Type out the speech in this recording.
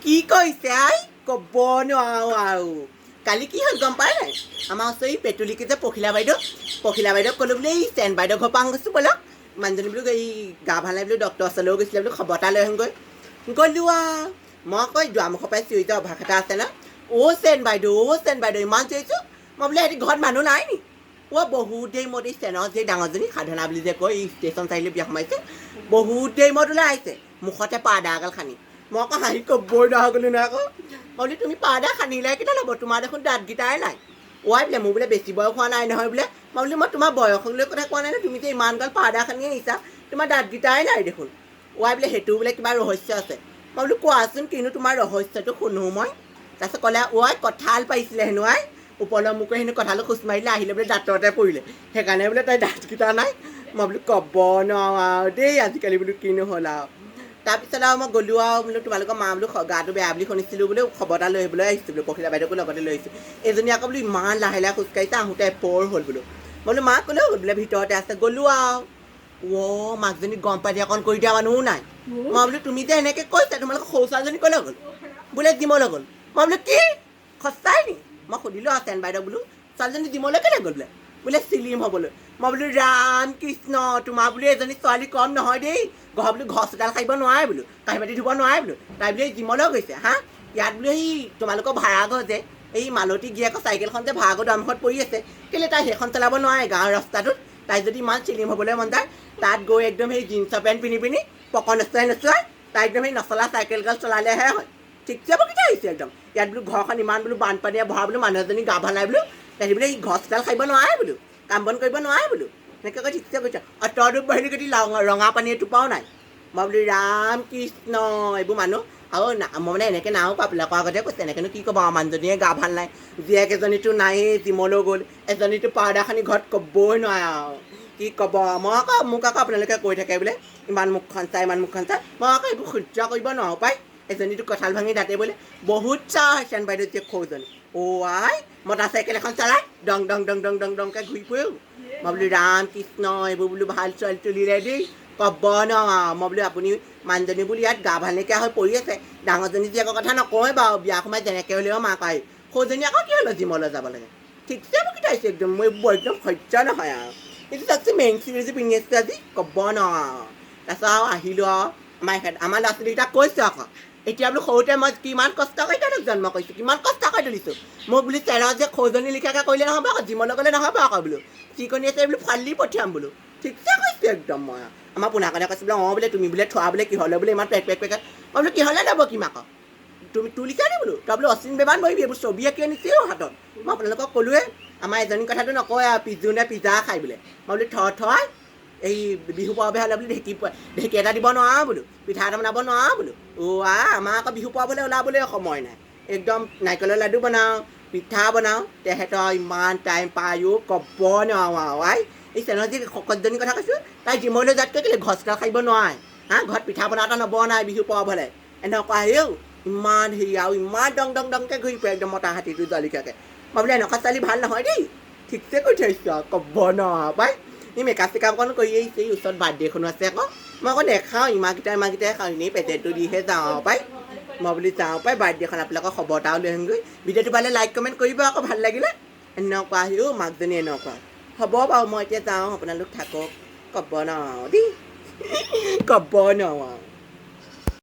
কি কৈছে আই ক'ব নোৱাৰো আৰু কালি কি হ'ল গম পাই নাই আমাৰ ওচৰ পেটুলিকে যে পখিলা বাইদেউক ক'লোঁ বোলে এই চেন বাইদেউ ঘৰ পৰা গৈছোঁ ব'লক মানুহজনী বোলো এই গা ভাল নাই বোলো ডক্টৰ ওচৰলৈও গৈছিলে বোলো খবৰ এটা লৈ আহোঁগৈ গ'লোঁ আৰু মই কৈ দুৱাৰমুখৰ পৰাই চিঞৰি যোৱা অভ্যাস এটা আছে ন চেন বাইদেউ ইমান চিঞৰিছোঁ মই বোলে সিহঁতি ঘৰত মানুহ নাই নি বহুত দেৰি মই এই চেনৰ যে ডাঙৰজনী সাধনা বুলি যে কয় এই ষ্টেচন চাৰিআলি বিয়া সোমাইছে বহুত দেৰি মূৰত ওলাই আহিছে মুখতে পাৰ্দা এগাল সানি মই আকৌ হাঁহি ক'বই নোৱাৰা গ'লোঁ নহয় আকৌ মই বোলো তুমি পাৰ্দা সানিলে কেইটা ল'ব তোমাৰ দেখোন দাঁতকেইটাই নাই বোলে মোৰ বোলে বেছি বয়স হোৱা নাই নহয় বোলে মই বোলো মই তোমাৰ বয়সক লৈ কথা কোৱা নাই নহয় তুমি যে ইমান গাল পাৰ্দা সানি আহিছা তোমাৰ দাঁতকেইটাই নাই দেখোন বোলে সেইটো বোলে কিবা ৰহস্য আছে মই বোলো কোৱাচোন কিনো তোমাৰ ৰহস্যটো শুনো মই তাৰপিছত ক'লে কঁঠাল পাৰিছিলে হেনো ওপৰৰ মুখে হেনো কঁঠালো খোজ মাৰিলে আহিলে বোলে দাঁততে পৰিলে সেইকাৰণে বোলে তাই দাঁতকেইটা নাই মই বোলো ক'ব নোৱাৰো আৰু দেই আজিকালি বোলো কিনো হ'ল আৰু তাৰপিছত আৰু মই গ'লোঁ আৰু বোলো তোমালোকৰ মা বোলো গাটো বেয়া বুলি শুনিছিলোঁ বোলো খবৰ এটা লৈ আহিবলৈ আহিছোঁ বোলো পখিলা বাইদেউকো লগতে লৈ আহিছোঁ এজনী আকৌ বোলো ইমান লাহে লাহে খোজকাঢ়িছে আহোঁতে পৰ হ'ল বোলো মই বোলো মাক ক'লেও বোলে ভিতৰতে আছে গ'লোঁ আৰু মাকজনী গম পাই দিয়া অকণ কৰি দিয়া মানুহো নাই মই বোলো তুমি যে এনেকৈ কৈছা তোমালোকৰ সৰু ছোৱালীজনী ক'লৈ গ'ল বোলে জিমলৈ গ'ল মই বোলো কি সঁচাই নি মই সুধিলোঁ আৰু চেন বাইদেউ বোলো ছোৱালীজনী জিমলৈ কেলৈ গ'ল বোলে চিলিম হ'বলৈ মই বোলো ৰাম কৃষ্ণ তোমাৰ বোলো এজনী ছোৱালী কম নহয় দেই বোলো ঘৰ চোতাল খাৰিব নোৱাৰে বোলো কাঁহী বাতি ধুব নোৱাৰে বোলো তাই বোলে জিমলৈ গৈছে ইয়াত বোলে এই তোমালোকৰ ভাড়া ঘৰ যে এই মালতী গিৰীয়েকৰ চাইকেলখন যে ভাড়া ঘৰ দামঘৰত পৰি আছে কেলৈ তাই সেইখন চলাব নোৱাৰে গাঁৱৰ ৰাস্তাটোত তাই যদি ইমান চিলিম হ'বলৈ মন যায় তাত গৈ একদম সেই জিন্সৰ পেণ্ট পিন্ধি পক নচুৱাই তাই একদম সেই নচলা চাইকেলগাল চলালেহে হয় ঠিকছে বকিটা আহিছে একদম ইয়াত বোলো ঘৰখন ইমান বোলো বানপানীয়ে ভৰা বোলো মানুহ এজনী গা ভাল নাই বোলো তাই বোলে এই ঘৰ চোতাল খাৰিব নোৱাৰে বোলো কাম বন কৰিব নোৱাৰে বোলো এনেকৈ কৈ ঠিকছে কৈছে তইতো বাহিনী গতি ৰঙা পানী এটোপাও নাই মই বোলো ৰাম কৃষ্ণ এইবোৰ মানুহ আৰু মই মানে এনেকৈ নাও পাবিলাকৰ আগতে কৈছে এনেকৈনো কি ক'ব আৰু মানুহজনীয়ে গা ভাল নাই জীয়েক এজনীতো নায়েই জিমলৈ গ'ল এজনীতো পাউদাৰ সানি ঘৰত ক'বই নোৱাৰে আৰু কি ক'ব মোক আকৌ আপোনালোকে কৈ থাকে বোলে ইমান মুখখন চাই মই আকৌ এইবোৰ সহ্য কৰিব নোৱাৰোঁ পাই এজনীতো কঁঠাল ভাঙি দাঁতে বোলে বহুত চাহ চেন বাইদেউ জীয়েক সৰুজনী মতা চাইকেল এখন চলাই ডং ডং ডং ডং ডং ডংকৈ ঘূৰি ফুৰেও মই বোলো ৰাম কৃষ্ণ এইবোৰ বোলো ভাল ছোৱালী তুলিলে দেই ক'ব নোৱাৰো মই বোলো আপুনি মানুহজনী বোলো ইয়াত গা ভাল নাইকিয়া হৈ পৰি আছে ডাঙৰজনী জীয়েকৰ কথা নকওঁৱে বাৰু বিয়া সোমাই যেনেকৈ হ'লেও মাক আহি সৰুজনী আকৌ কি হ'লে জিমলৈ যাব লাগে ঠিকছে বকিটাইছে একদম মই একদম সহ্য নহয় আৰু এইটো তাতছে মেইন চিৰিজ পিন্ধি আছোঁ আজি ক'ব নোৱাৰো তাৰপিছত আৰু আহিলোঁ আৰু আমাৰ ল'ৰা ছোৱালীকেইটাক কৈছোঁ আকৌ এতিয়া বোলো সৰুতে মই কিমান কষ্ট কৰি তেওঁলোক জন্ম কৰিছোঁ কিমান কষ্ট কৰি তুলিছোঁ মোক বোলো চেৰত যে সৰুজনী লিখাকৈ কৰিলে নহ'ব আকৌ জিমলৈ গ'লে নহ'ব আকৌ বোলো চিকনি আছে বোলো ফালি পঠিয়াম বোলো ঠিকছে কৈছোঁ একদম মই আমাৰ পোনাকণে কৈছোঁ বোলে বোলে তুমি বোলে থোৱা বোলে কিহলৈ বোলে ইমান পেক মই বোলো কিহলৈ যাব কিম আকৌ তুমি তুলিছা নি বোলো তই বোলো অচিন বেমান বহিবি এইবোৰ ছবি আঁকি আনিছেও হাতত মই আপোনালোকক ক'লোৱে আমাৰ এজনী কথাটো নকয় আৰু পিছজনে পিজ্জা খাই বোলে মই বোলো থয় এই বিহু পৰ্বে হ'লে বোলো ঢেঁকী এটা দিব নোৱাৰো বোলো পিঠা এটা বনাব নোৱাৰো বোলো আমাৰ আকৌ বিহু পৰ্বলৈ ওলাবলৈ সময় নাই একদম নাৰিকলৰ লাডু বনাওঁ পিঠা বনাওঁ তেহেঁতৰ ইমান টাইম পায়ো ক'ব নোৱাৰো এই চেনৰ যি শকতজনীৰ কথা কৈছোঁ তাই জিমলৈ যোৱাতকৈ কেলৈ ঘৰ চোতাল খাৰিব নোৱাৰে ঘৰত পিঠা বনাওঁ এটা নবনাই বিহু পৰ্ব হ'লে এনেকুৱা ইমান হেৰি আৰু ইমান ডং ডং ডংকৈ ঘূৰি ফুৰে একদম মতা হাতীটো জলিকাকৈ মই বোলে এনেকুৱা ছোৱালী ভাল নহয় দেই ঠিকছে কৈ থৈছোঁ আৰু ক'ব নোৱাৰো পাই এই মেকআপ চেকআপ অকণ কৰি আহিছে এই ওচৰত বাৰ্থডেখনো আছে আকৌ মই আকৌ নেখাওঁ ইমানকেইটাই খাওঁ এনেই পেটেটো দিহে যাওঁ পাই মই বুলি যাওঁ পাই বাৰ্থডেখন আপোনালোকৰ খবৰ এটাও লৈ আহিমগৈ ভিডিঅ'টো পালে লাইক কমেণ্ট কৰিব আকৌ ভাল লাগিলে এনেকুৱা মাকজনী এনেকুৱা হ'ব বাৰু মই এতিয়া যাওঁ আপোনালোক থাকক ক'ব নোৱাৰো দেই ক'ব নোৱাৰো